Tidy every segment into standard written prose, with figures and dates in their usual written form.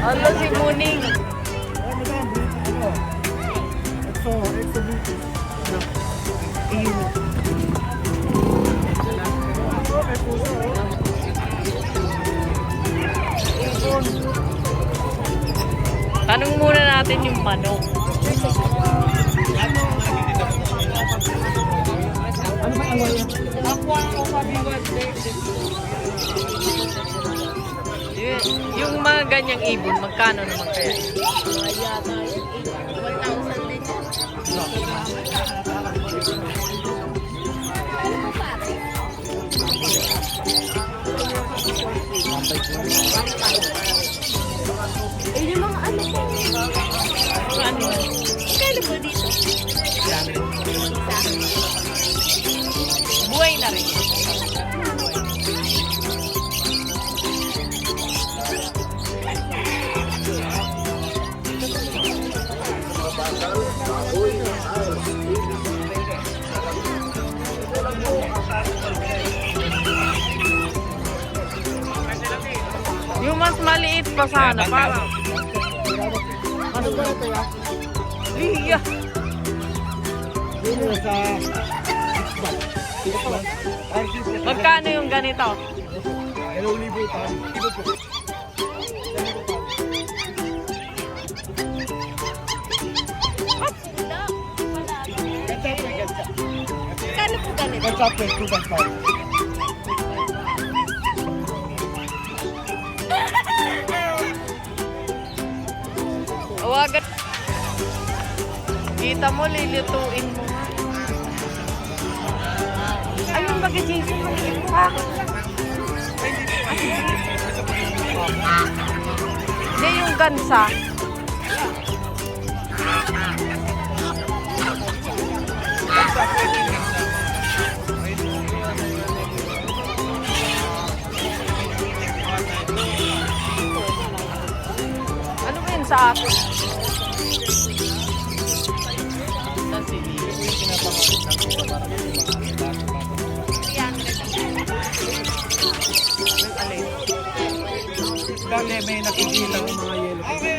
Hello si Muning. Tanong muna natin yung manok. Ano ba ang wala? Yung mga ganyang ibon, magkano naman kaya? Yung mga ano po. Ano? Kailan po dito? Buhay na rin. Yung mas maliit pa sana. Para. Ano ba ito ya? Liya. Dito sa... Magkano yung ganito? Hello, libutan. Dito po. Wala. Wala. Gansa po, gansa. Kano po ganito? Gansa po, 2.5. Awagan. Kita mo, lilituin mo. Ayun, bagay Jason, maliit pa. Hindi yung gansa. Ano ba yun sa akin? Sa sige. Ang alin. Dali, may nakikita ng mga yelo. Okay.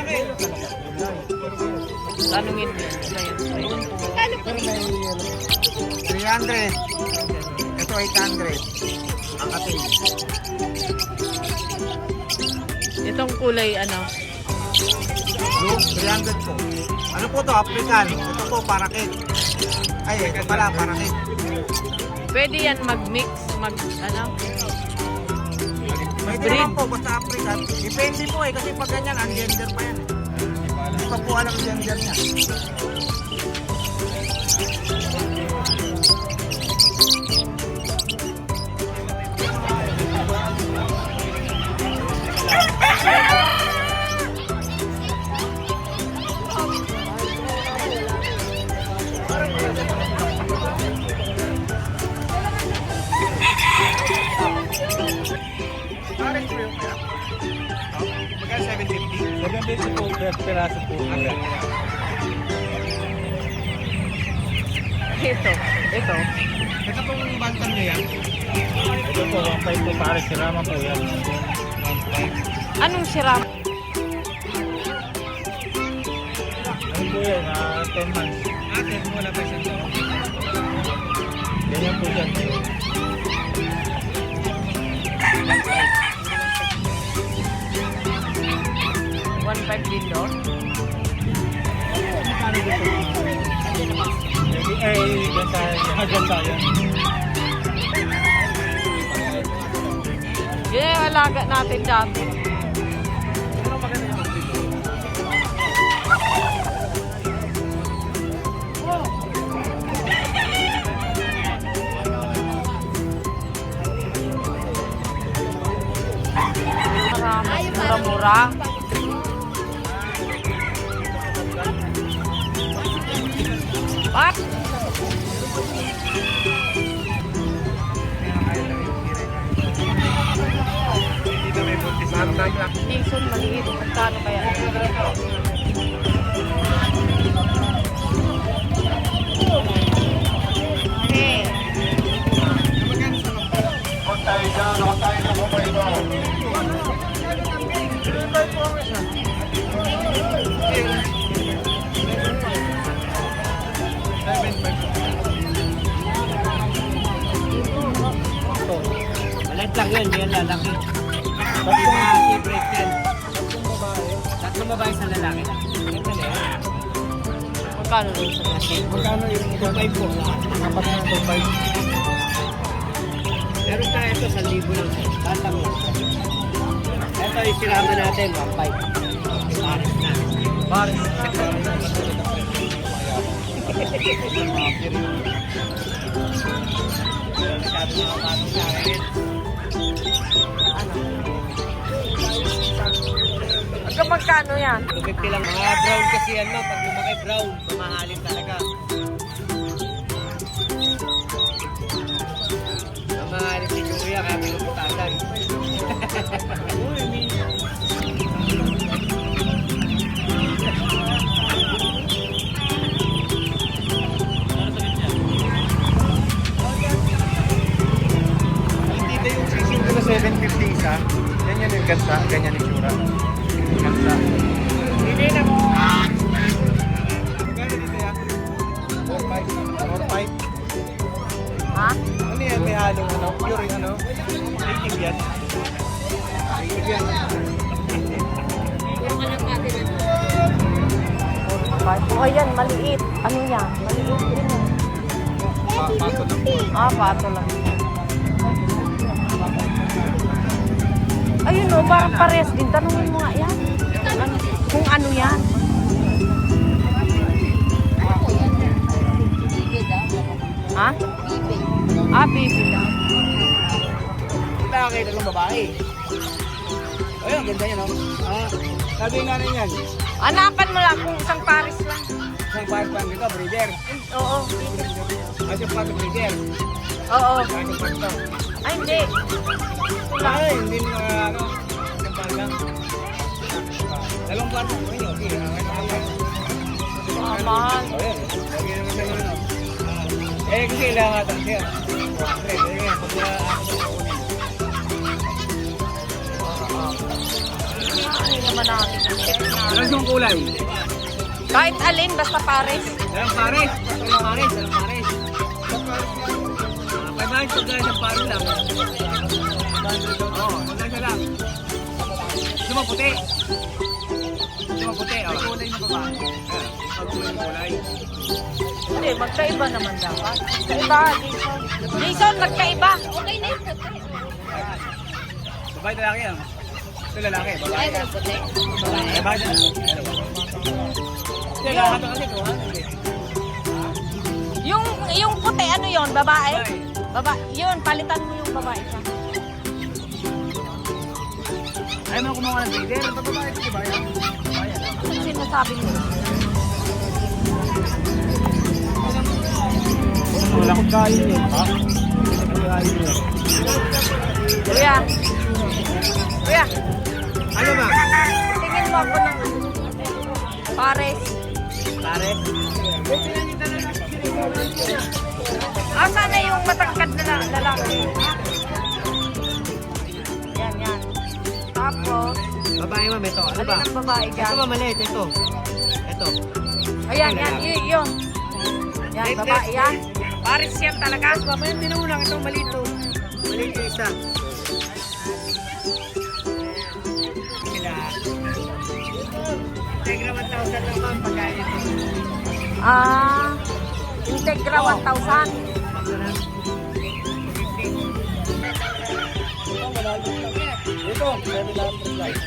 Tanungin mo. Ayun. Kano po Pero dito? may yelo. 300. Ito 800. Ang ating. Itong kulay ano? Blue, 300 po. Ano po to? African. Ito po, parakit. Ay, ito pala, parakit. Pwede yan mag-mix, ano? May Breed. naman po, basta African. Depende po eh, kasi pag ganyan, ang gender pa yan. Hindi pa po alam ang gender niya. Magkano 750? 750 po, peraso po. Ito. Ito pong bantam niya yan. Ito po, 1.5 po pare, sirama po yan. Anong siram? Ano po yan, 10 months. 10 wala pa siya. Ganyan po yan. $1.5 din doon? Ganda yan. Yun yung alaga natin dati. Marami, mura-mura. What? Dito may buntis na lang. Jason, maliit. Magkano kaya? Okay. Maliit lang yun, yan lalaki. Tatlong babae sa lalaki. Magkano rin sa akin? Magkano yung 2.5 po? Apat na 2.5. Meron tayo ito sa libo lang. Batang lang. Ito yung sinama natin, 1.5. Paris na. Paris. Magkano yan? 250 lang. Mga brown kasi yan, no? Pag lumaki brown, mamahalin talaga. Mamahalin si Julia, kaya pinuputasan. Dito yung sising ko na 750 isa. Yan yan eh. kansa, ganyan yung tsura. Kansa. Hindi na mo. Magkano dito yan? 4.5. Ha? Ano yan? May halong ano? Pure yung ano? Native yan. Native yan. Oh, yan, maliit. Ano yan? Maliit din yan. Pato lang po. Ah, pato lang. Ayun o, parang parehas din. Tanungin mo nga yan. Kung ano yan. Ha? Ah, baby lang. Nakakita ng babae. Ayun, ganda yan, oh. Sabi nga na yan. Anapan mo lang kung isang pares lang. Isang parpan dito, breeder. Oo. At yung pato breeder. Oo. Pato pato. Ay, hindi. Ay, hindi mo ano. Isang parpan. Dalawang parpan mo yun. Okay, Mahal. Ayun, lagi naman tayo ano. Kasi kailangan natin siya. Ano naman natin? Check na. Ano yung kulay? Kahit alin, basta pares. Dalang pares. Dalang pares. Dalang pares. May mga pagkain sa pares lang. Oo, magkasa lang. Gusto mo puti? Gusto mo puti? May kulay na ba ba? Pag-kulay kulay. Hindi, magkaiba naman dapat. Magkaiba, Jason. Jason, magkaiba. Okay na yun. Babae lalaki yan. Ito lalaki, babae. Ay, puti. Babae na. Hindi, lahat kasi ito, ha? Yung puti, ano yon? Babae? Yun, palitan mo yung babae siya. Ayaw mo kumuha ng breeder. Ito babae, ito babae. Babae, ano? Ano sinasabi mo? Wala akong kain yun. Ha? Kuya. Kuya, Ano ba? tingin mo ako ng pares. Pares? Asa na yung matangkad na lalaki? Yan. Tapos, Babae ma'am, ito. Ano ba? alin ang babae Ito dyan? ba maliit? Ito. Ito. Ayan, yun. Yan, babae yan. Pares yan talaga. Mamaya tinulang itong maliit to. Maliit yung isa. Sila. Tegra 1,000 lang ma'am pagkain ito. Integra 1,000. Ito, 700 light.